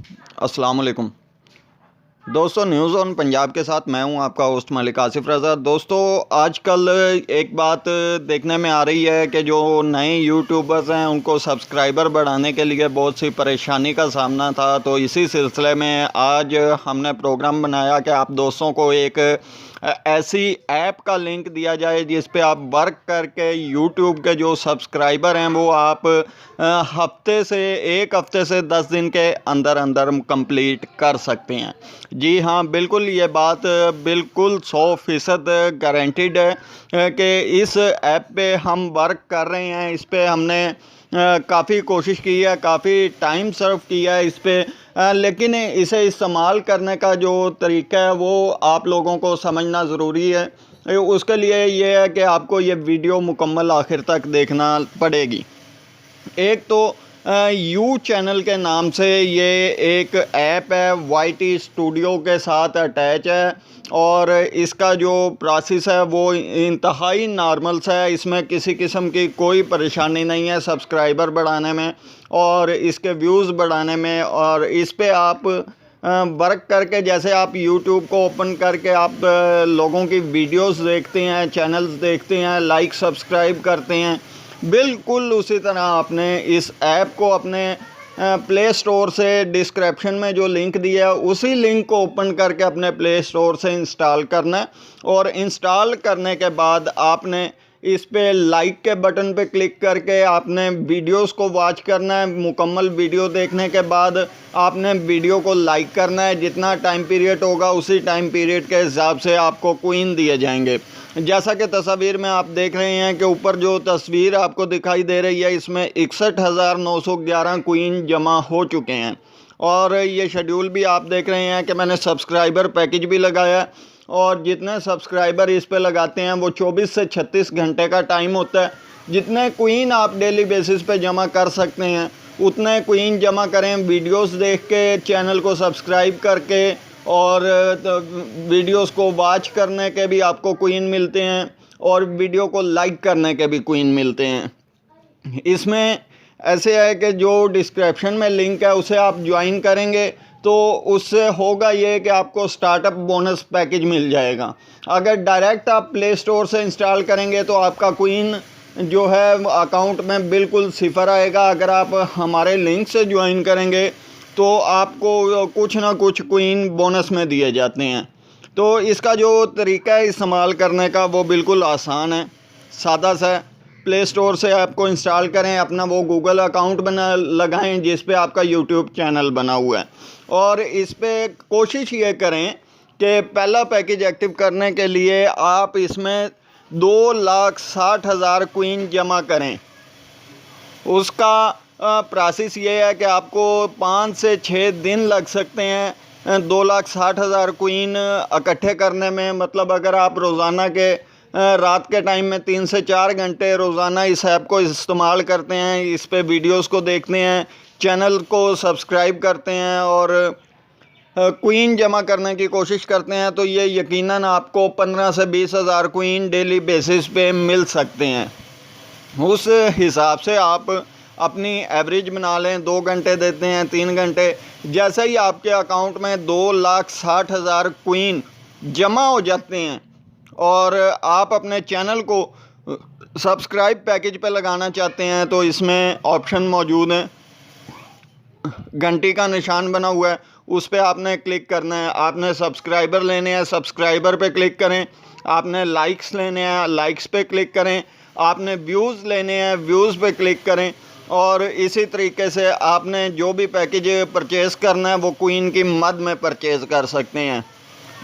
अस्सलाम वालेकुम दोस्तों, न्यूज़ ऑन पंजाब के साथ मैं हूं आपका होस्ट मलिक आसिफ रज़ा। दोस्तों, आजकल एक बात देखने में आ रही है कि जो नए यूट्यूबर्स हैं उनको सब्सक्राइबर बढ़ाने के लिए बहुत सी परेशानी का सामना था। तो इसी सिलसिले में आज हमने प्रोग्राम बनाया कि आप दोस्तों को एक ऐसी ऐप का लिंक दिया जाए जिस पे आप वर्क करके यूट्यूब के जो सब्सक्राइबर हैं वो आप एक हफ्ते से 10 दिन के अंदर अंदर कंप्लीट कर सकते हैं। जी हाँ, बिल्कुल ये बात बिल्कुल 100% गारंटीड है कि इस ऐप पे हम वर्क कर रहे हैं। इस पे हमने काफ़ी कोशिश की है, काफ़ी टाइम सर्व किया है इस पे, लेकिन इसे इस्तेमाल करने का जो तरीका है वो आप लोगों को समझना ज़रूरी है। उसके लिए ये है कि आपको ये वीडियो मुकम्मल आखिर तक देखना पड़ेगी। एक तो यू चैनल के नाम से ये एक ऐप है, वाईटी स्टूडियो के साथ अटैच है और इसका जो प्रोसेस है वो इंतहाई नॉर्मल सा है। इसमें किसी किस्म की कोई परेशानी नहीं है सब्सक्राइबर बढ़ाने में और इसके व्यूज़ बढ़ाने में। और इस पे आप वर्क करके, जैसे आप यूट्यूब को ओपन करके आप लोगों की वीडियोस देखते हैं, चैनल्स देखते हैं, लाइक सब्सक्राइब करते हैं, बिल्कुल उसी तरह आपने इस ऐप को अपने प्ले स्टोर से डिस्क्रिप्शन में जो लिंक दिया है उसी लिंक को ओपन करके अपने प्ले स्टोर से इंस्टॉल करना है। और इंस्टॉल करने के बाद आपने इस पे लाइक के बटन पे क्लिक करके आपने वीडियोस को वॉच करना है। मुकम्मल वीडियो देखने के बाद आपने वीडियो को लाइक करना है। जितना टाइम पीरियड होगा उसी टाइम पीरियड के हिसाब से आपको कॉइन दिए जाएंगे। जैसा कि तस्वीर में आप देख रहे हैं कि ऊपर जो तस्वीर आपको दिखाई दे रही है इसमें 61,911 कॉइन जमा हो चुके हैं। और ये शेड्यूल भी आप देख रहे हैं कि मैंने सब्सक्राइबर पैकेज भी लगाया है और जितने सब्सक्राइबर इस पे लगाते हैं वो 24 से 36 घंटे का टाइम होता है। जितने कॉइन आप डेली बेसिस पे जमा कर सकते हैं उतने कॉइन जमा करें, वीडियोस देख के, चैनल को सब्सक्राइब करके और वीडियोस को वॉच करने के भी आपको कॉइन मिलते हैं और वीडियो को लाइक करने के भी कॉइन मिलते हैं। इसमें ऐसे है कि जो डिस्क्रिप्शन में लिंक है उसे आप ज्वाइन करेंगे तो उससे होगा ये कि आपको स्टार्टअप बोनस पैकेज मिल जाएगा। अगर डायरेक्ट आप प्ले स्टोर से इंस्टॉल करेंगे तो आपका कॉइन जो है अकाउंट में बिल्कुल सिफर आएगा। अगर आप हमारे लिंक से ज्वाइन करेंगे तो आपको कुछ ना कुछ कॉइन बोनस में दिए जाते हैं। तो इसका जो तरीका है इस्तेमाल करने का वो बिल्कुल आसान है, सादा सा। प्ले स्टोर से आपको इंस्टॉल करें, अपना वो गूगल अकाउंट बना लगाएं जिस पे आपका यूट्यूब चैनल बना हुआ है और इस पे कोशिश ये करें कि पहला पैकेज एक्टिव करने के लिए आप इसमें 2,60,000 कॉइन जमा करें। उसका प्रोसेस ये है कि आपको 5 से 6 दिन लग सकते हैं 2,60,000 कॉइन इकट्ठे करने में। मतलब अगर आप रोज़ाना के रात के टाइम में 3 से 4 घंटे रोज़ाना इस ऐप को इस्तेमाल करते हैं, इस पे वीडियोस को देखते हैं, चैनल को सब्सक्राइब करते हैं और कॉइन जमा करने की कोशिश करते हैं तो ये यकीनन आपको 15 से 20,000 कॉइन डेली बेसिस पे मिल सकते हैं। उस हिसाब से आप अपनी एवरेज बना लें। 2 घंटे देते हैं, 3 घंटे, जैसे ही आपके अकाउंट में 2,60,000 कॉइन जमा हो जाते हैं और आप अपने चैनल को सब्सक्राइब पैकेज पे लगाना चाहते हैं तो इसमें ऑप्शन मौजूद है, घंटी का निशान बना हुआ है, उस पर आपने क्लिक करना है। आपने सब्सक्राइबर लेने हैं, सब्सक्राइबर पे क्लिक करें। आपने लाइक्स लेने हैं, लाइक्स पे क्लिक करें। आपने व्यूज़ लेने हैं, व्यूज़ पे क्लिक करें। और इसी तरीके से आपने जो भी पैकेज परचेज़ करना है वो कॉइन की मद में परचेज़ कर सकते हैं।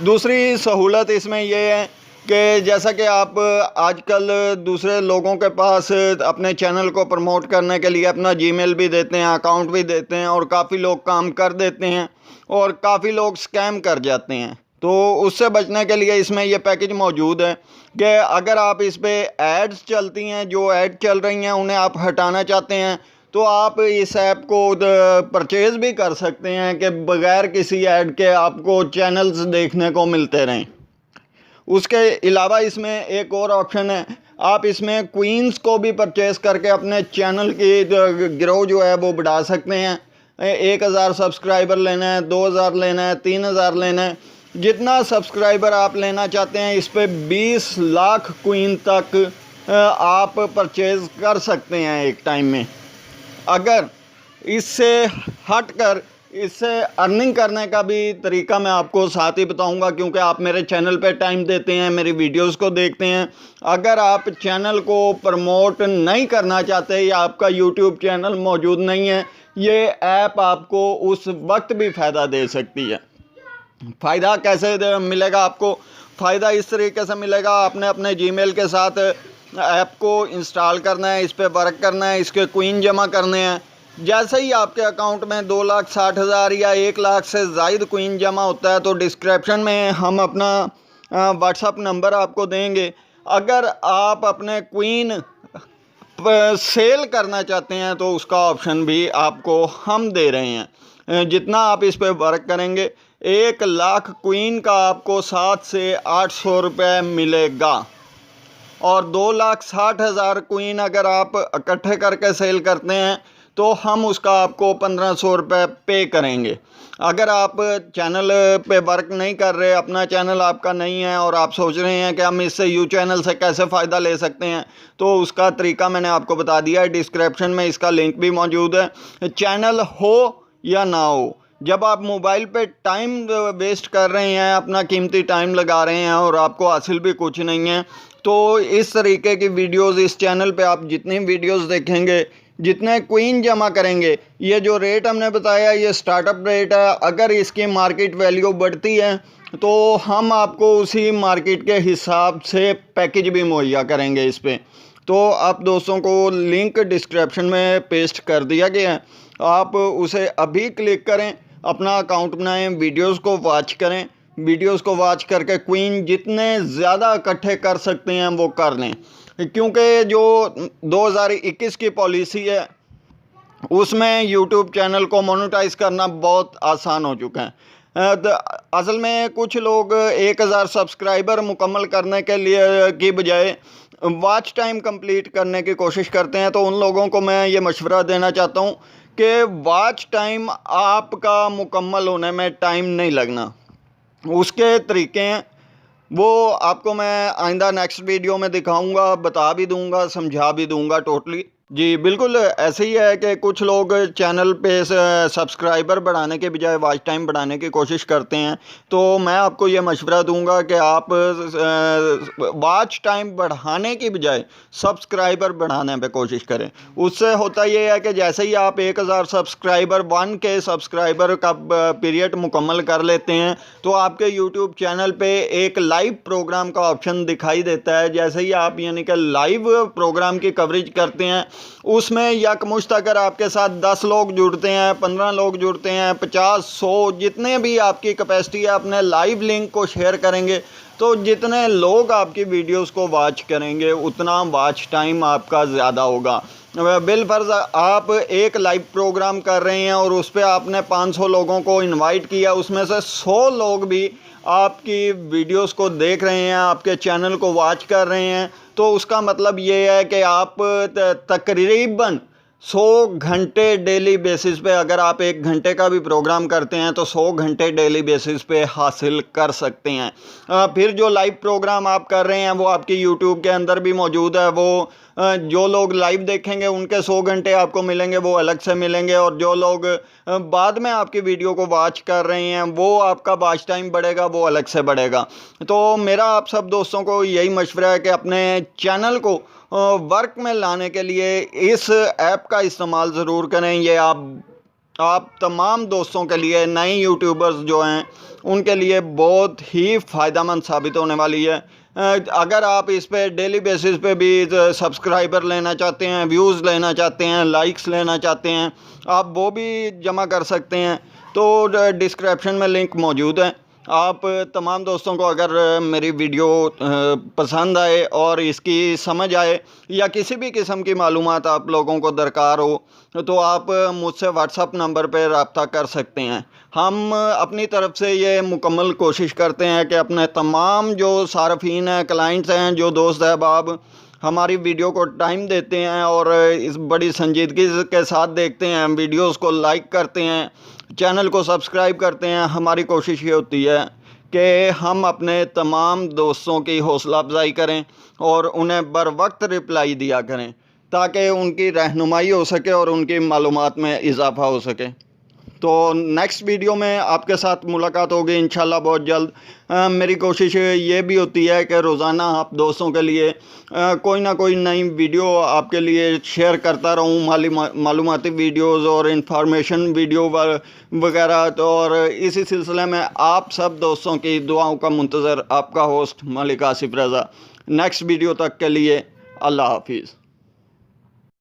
दूसरी सहूलत इसमें यह है कि जैसा कि आप आजकल दूसरे लोगों के पास अपने चैनल को प्रमोट करने के लिए अपना जीमेल भी देते हैं, अकाउंट भी देते हैं और काफ़ी लोग काम कर देते हैं और काफ़ी लोग स्कैम कर जाते हैं। तो उससे बचने के लिए इसमें यह पैकेज मौजूद है कि अगर आप इस पे एड्स चलती हैं, जो ऐड चल रही हैं उन्हें आप हटाना चाहते हैं तो आप इस ऐप को परचेज़ भी कर सकते हैं कि बग़ैर किसी ऐड के आपको चैनल्स देखने को मिलते रहें। उसके अलावा इसमें एक और ऑप्शन है, आप इसमें क्वींस को भी परचेज़ करके अपने चैनल की ग्रो जो है वो बढ़ा सकते हैं। 1000 सब्सक्राइबर लेना है, 2000 लेना है, 3000 लेना है, जितना सब्सक्राइबर आप लेना चाहते हैं इस पे 20 लाख क्वीन तक आप परचेज़ कर सकते हैं एक टाइम में। अगर इससे हटकर इससे अर्निंग करने का भी तरीका मैं आपको साथ ही बताऊंगा, क्योंकि आप मेरे चैनल पे टाइम देते हैं, मेरी वीडियोस को देखते हैं। अगर आप चैनल को प्रमोट नहीं करना चाहते या आपका यूट्यूब चैनल मौजूद नहीं है, ये ऐप आपको उस वक्त भी फ़ायदा दे सकती है। फ़ायदा कैसे मिलेगा आपको? फ़ायदा इस तरीके से मिलेगा, आपने अपने जीमेल के साथ ऐप को इंस्टॉल करना है, इस पर वर्क करना है, इसके क्वीन जमा करने हैं। जैसे ही आपके अकाउंट में 2,60,000 या 1 लाख से ज़ायद क्वीन जमा होता है तो डिस्क्रिप्शन में हम अपना व्हाट्सअप नंबर आपको देंगे। अगर आप अपने क्वीन सेल करना चाहते हैं तो उसका ऑप्शन भी आपको हम दे रहे हैं। जितना आप इस पर वर्क करेंगे 1 लाख क्वीन का आपको 700 से 800 रुपये मिलेगा, और 2,60,000 क्वीन अगर आप इकट्ठे करके सेल करते हैं तो हम उसका आपको 1500 रुपये पे करेंगे। अगर आप चैनल पे वर्क नहीं कर रहे, अपना चैनल आपका नहीं है और आप सोच रहे हैं कि हम इससे यू चैनल से कैसे फ़ायदा ले सकते हैं, तो उसका तरीका मैंने आपको बता दिया है। डिस्क्रिप्शन में इसका लिंक भी मौजूद है। चैनल हो या ना हो, जब आप मोबाइल पे टाइम वेस्ट कर रहे हैं, अपना कीमती टाइम लगा रहे हैं और आपको हासिल भी कुछ नहीं है, तो इस तरीके की वीडियोस इस चैनल पे आप जितनी वीडियोस देखेंगे, जितने क्वीन जमा करेंगे, ये जो रेट हमने बताया ये स्टार्टअप रेट है। अगर इसकी मार्केट वैल्यू बढ़ती है तो हम आपको उसी मार्केट के हिसाब से पैकेज भी मुहैया करेंगे इस पर। तो आप दोस्तों को लिंक डिस्क्रिप्शन में पेस्ट कर दिया गया है, आप उसे अभी क्लिक करें, अपना अकाउंट बनाएं, वीडियोस को वॉच करें, वीडियोस को वॉच करके क्वीन जितने ज़्यादा इकट्ठे कर सकते हैं वो कर लें, क्योंकि जो 2021 की पॉलिसी है उसमें यूट्यूब चैनल को मोनेटाइज करना बहुत आसान हो चुका है। असल में कुछ लोग 1000 सब्सक्राइबर मुकम्मल करने के लिए की बजाय वॉच टाइम कंप्लीट करने की कोशिश करते हैं। तो उन लोगों को मैं ये मशवरा देना चाहता हूँ कि वॉच टाइम आपका मुकम्मल होने में टाइम नहीं लगना, उसके तरीके हैं वो आपको मैं आइंदा नेक्स्ट वीडियो में दिखाऊंगा, बता भी दूंगा, समझा भी दूंगा टोटली। जी बिल्कुल ऐसे ही है कि कुछ लोग चैनल पे सब्सक्राइबर बढ़ाने के बजाय वॉच टाइम बढ़ाने की कोशिश करते हैं। तो मैं आपको ये मशवरा दूंगा कि आप वॉच टाइम बढ़ाने की बजाय सब्सक्राइबर बढ़ाने पे कोशिश करें। उससे होता ये है कि जैसे ही आप 1000 सब्सक्राइबर 1K सब्सक्राइबर का पीरियड मुकम्मल कर लेते हैं तो आपके यूट्यूब चैनल पे एक लाइव प्रोग्राम का ऑप्शन दिखाई देता है। जैसे ही आप यानी कि लाइव प्रोग्राम की कवरेज करते हैं, उसमें यकमुश्त अगर आपके साथ 10 लोग जुड़ते हैं, 15 लोग जुड़ते हैं, 50, 100, जितने भी आपकी कैपेसिटी है, अपने लाइव लिंक को शेयर करेंगे तो जितने लोग आपकी वीडियोस को वॉच करेंगे उतना वॉच टाइम आपका ज़्यादा होगा। बिलफर्ज आप एक लाइव प्रोग्राम कर रहे हैं और उस पर आपने 500 लोगों को इनवाइट किया, उसमें से 100 लोग भी आपकी वीडियोस को देख रहे हैं, आपके चैनल को वॉच कर रहे हैं, तो उसका मतलब ये है कि आप तकरीबन 100 घंटे डेली बेसिस पे, अगर आप 1 घंटे का भी प्रोग्राम करते हैं तो 100 घंटे डेली बेसिस पे हासिल कर सकते हैं। फिर जो लाइव प्रोग्राम आप कर रहे हैं वो आपकी यूट्यूब के अंदर भी मौजूद है। वो जो लोग लाइव देखेंगे उनके 100 घंटे आपको मिलेंगे, वो अलग से मिलेंगे, और जो लोग बाद में आपकी वीडियो को वॉच कर रहे हैं वो आपका वॉच टाइम बढ़ेगा, वो अलग से बढ़ेगा। तो मेरा आप सब दोस्तों को यही मशवरा है कि अपने चैनल को वर्क में लाने के लिए इस ऐप का इस्तेमाल ज़रूर करें। ये आप तमाम दोस्तों के लिए, नए यूट्यूबर्स जो हैं उनके लिए बहुत ही फ़ायदेमंद साबित होने वाली है। अगर आप इस पे डेली बेसिस पे भी सब्सक्राइबर लेना चाहते हैं, व्यूज़ लेना चाहते हैं, लाइक्स लेना चाहते हैं, आप वो भी जमा कर सकते हैं। तो डिस्क्रिप्शन में लिंक मौजूद है। आप तमाम दोस्तों को अगर मेरी वीडियो पसंद आए और इसकी समझ आए या किसी भी किस्म की मालूमात आप लोगों को दरकार हो तो आप मुझसे व्हाट्सअप नंबर पर रब्ता कर सकते हैं। हम अपनी तरफ से ये मुकम्मल कोशिश करते हैं कि अपने तमाम जो सारफीन हैं, क्लाइंट्स हैं, जो दोस्त अहबाब हमारी वीडियो को टाइम देते हैं और इस बड़ी संजीदगी के साथ देखते हैं, वीडियोस को लाइक करते हैं, चैनल को सब्सक्राइब करते हैं। हमारी कोशिश ये होती है कि हम अपने तमाम दोस्तों की हौसला अफजाई करें और उन्हें बर वक्त रिप्लाई दिया करें ताकि उनकी रहनुमाई हो सके और उनकी मालूमात में इजाफ़ा हो सके। तो नेक्स्ट वीडियो में आपके साथ मुलाकात होगी इंशाल्लाह बहुत जल्द। मेरी कोशिश ये भी होती है कि रोज़ाना आप दोस्तों के लिए कोई ना कोई नई वीडियो आपके लिए शेयर करता रहूँ, मालूमाती वीडियोज़ और इंफॉर्मेशन वीडियो वगैरह। तो और इसी सिलसिले में आप सब दोस्तों की दुआओं का मुंतज़र आपका होस्ट मलिक आसिफ रज़ा। नेक्स्ट वीडियो तक के लिए अल्लाह हाफिज़।